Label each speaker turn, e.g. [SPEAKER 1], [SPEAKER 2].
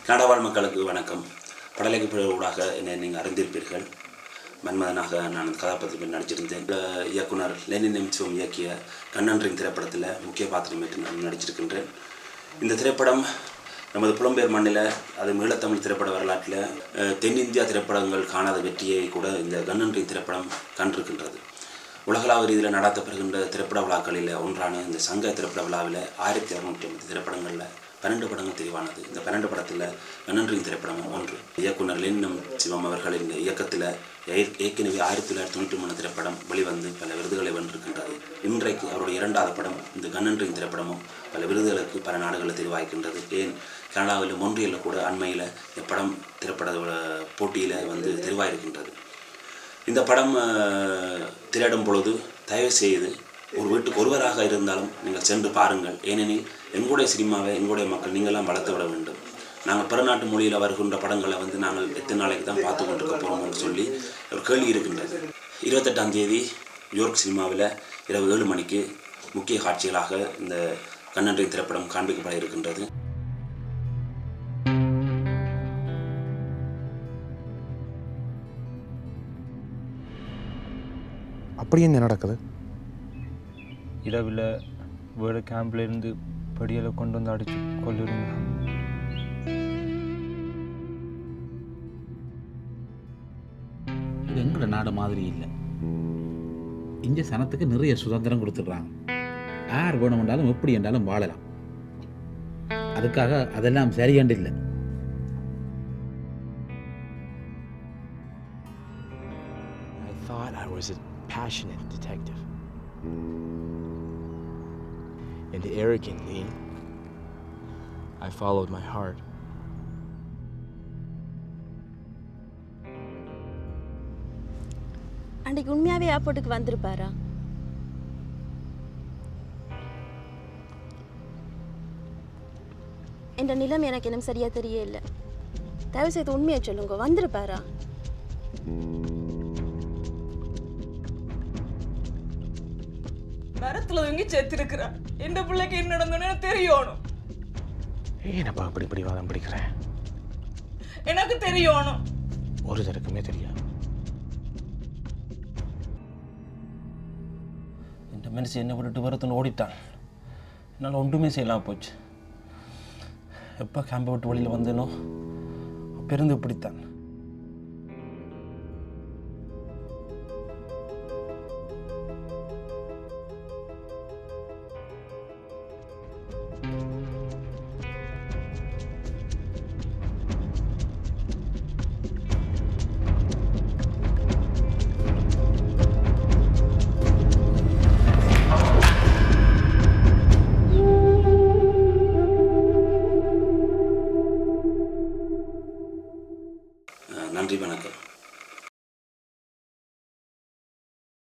[SPEAKER 1] கனடாவாழ் மக்களுக்கு வணக்கம். படலைக்கு ஊடாக என்னை நீங்கள் அறிந்திருப்பீர்கள். மன்மதனாக நான் கதாபாத்திரத்தில் நடிச்சிருந்தேன். இயக்குனர் லெனின் எம் சிவம் இயக்கிய கண்ணன்றின் திரைப்படத்தில் முக்கிய பாத்திரமேற்று நான் நடிச்சிருக்கின்றேன். இந்த திரைப்படம் நமது புலம்பெயர் மண்ணில் அது ஈழத்தமிழ் திரைப்பட வரலாற்றில் தென்னிந்தியா திரைப்படங்கள் காணாத வெற்றியை கூட இந்த கண்ணன்றின் திரைப்படம் கண்டிருக்கின்றது. உலகளாவிய ரீதியில் நடாத்தப்படுகின்ற திரைப்பட விழாக்களில் ஒன்றான இந்த சங்க திரைப்பட விழாவில் 1650 திரைப்படங்களில் 12 படங்கள் தெரிவானது. இந்த 12 படத்தில் கண்ணன்றின் திரைப்படமும் ஒன்று. இயக்குனர் லெனின் எம் சிவம் அவர்களின் இயக்கத்தில் ஏற்கனவே 1993 திரைப்படம் வெளிவந்து பல விருதுகளை வென்றிருக்கின்றது. இன்றைக்கு அவருடைய 2வது படம் இந்த கண்ணன்றின் திரைப்படமும் பல விருதுகளுக்கு பல நாடுகளில் தெரிவாகின்றது. ஏன் கனடாவில் மொன்றியலில் கூட அண்மையில் இந்த படம் திரைப்பட போட்டியில் தெரிவாயிருக்கின்றது. இந்த படம் திரையிடும் பொழுது தயவு செய்து ஒரு வீட்டுக்கு ஒருவராக இருந்தாலும் நீங்கள் சென்று பாருங்கள். ஏனெனில் எங்களுடைய சினிமாவை எங்களுடைய மக்கள் நீங்களாம் வளர்த்து விட வேண்டும். நாங்கள் பிறநாட்டு மொழியில் வருகின்ற படங்களை நாங்கள் எத்தனை நாளைக்கு தான் பார்த்து கொண்டிருக்க போகிறோம் என்று சொல்லி ஒரு கேள்வி இருக்கின்றது. 28ஆம் தேதி யோர்க் சினிமாவில் இரவு 7 மணிக்கு முக்கிய காட்சிகளாக இந்த கண்ணன்றின் திரைப்படம் காண்பிக்கப்பட இருக்கின்றது.
[SPEAKER 2] அப்படி என்ன நடக்குது?
[SPEAKER 3] இரவில் வேறு கேம்ப்லேருந்து படியலை கொண்டு வந்து அடித்து கொள்ளுறீங்க.
[SPEAKER 4] இது எங்களோட நாடு மாதிரி இல்லை. இங்கே சனத்துக்கு நிறைய சுதந்திரம் கொடுத்துட்றாங்க. யார் வேணுமென்றாலும் எப்படி என்றாலும் வாழலாம். அதுக்காக அதெல்லாம் சரியாண்டு இல்லை.
[SPEAKER 5] I thought I was a passionate detective. And arrogantly, I followed my heart.
[SPEAKER 6] அன்றைக்கு உண்மையாகவே ஏர்போர்ட்டுக்கு வந்திருப்பாரா? என்ற நிலைமை எனக்கு இன்னும் சரியா தெரியல. தயவு செய்து உண்மையை சொல்லுங்க, வந்திருப்பாரா?
[SPEAKER 7] மரத்துல தூங்கி செத்துருக்கிறான். எந்த பிள்ளைக்கு என்ன நடந்தோன்னு தெரியணும்.
[SPEAKER 5] ஏனப்பா அப்படி பிடிவாதம் பிடிக்கிறேன்?
[SPEAKER 7] எனக்கு தெரியணும்.
[SPEAKER 5] ஒரு தரக்குமே தெரியாது.
[SPEAKER 1] இந்த மனுஷன் என்னை விட்டுட்டு வரத்துன்னு ஓடிட்டான். என்னால் ஒன்றுமே செய்யலாம் போச்சு. எப்போ கேம்பை விட்டு வழியில் வந்தேனோ பெருந்து பிடித்தான். நன்றி, வணக்கம்.